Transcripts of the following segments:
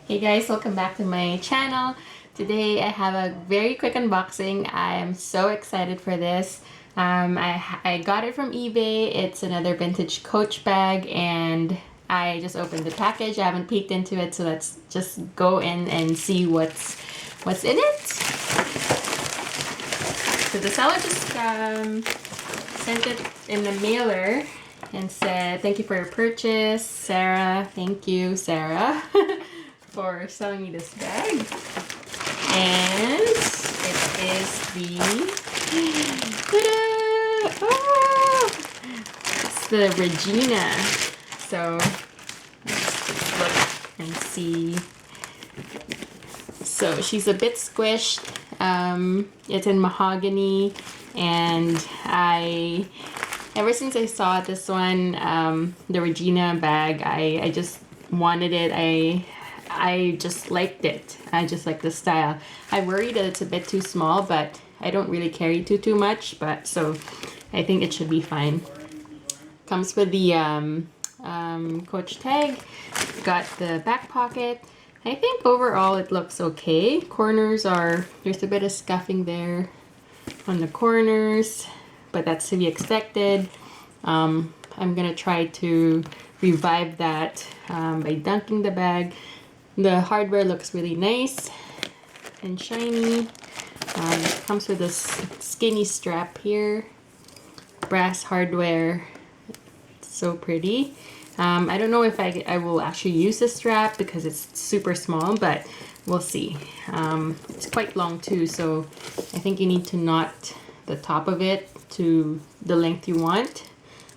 Hey guys, welcome back to my channel. Today I have a very quick unboxing. I am so excited for this. I got it from eBay. It's another vintage Coach bag and I just opened the package. I haven't peeked into it, so let's just go in and see what's in it. So the seller just sent it in the mailer and said, "Thank you for your purchase, Sarah." Thank you, Sarah, for selling me this bag. And it is the it's the Regina. So let's look and see. So she's a bit squished. It's in mahogany, and ever since I saw this one, the Regina bag, I just wanted it. I just liked it. I just like the style. I worry that it's a bit too small, but I don't really carry too much, but so I think it should be fine. Comes with the Coach tag. Got the back pocket. I think overall it looks okay. There's a bit of scuffing there on the corners, but that's to be expected. I'm gonna try to revive that by dunking the bag. The hardware looks really nice and shiny. Comes with this skinny strap here. Brass hardware. It's so pretty. I don't know if I will actually use this strap because it's super small, but we'll see. It's quite long too, so I think you need to knot the top of it to the length you want.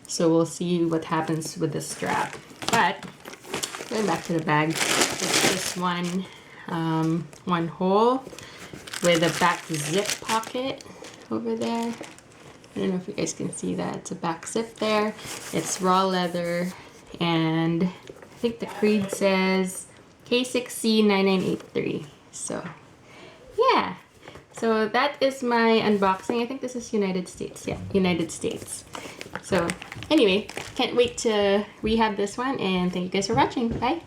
So we'll see what happens with the strap. But going back to the bag, it's just one hole with a back zip pocket over there. I don't know if you guys can see that. It's a back zip there. It's raw leather, and I think the creed says K6C9983. So yeah. So that is my unboxing. I think this is United States. Yeah, United States. So anyway, can't wait to rehab this one, and thank you guys for watching. Bye.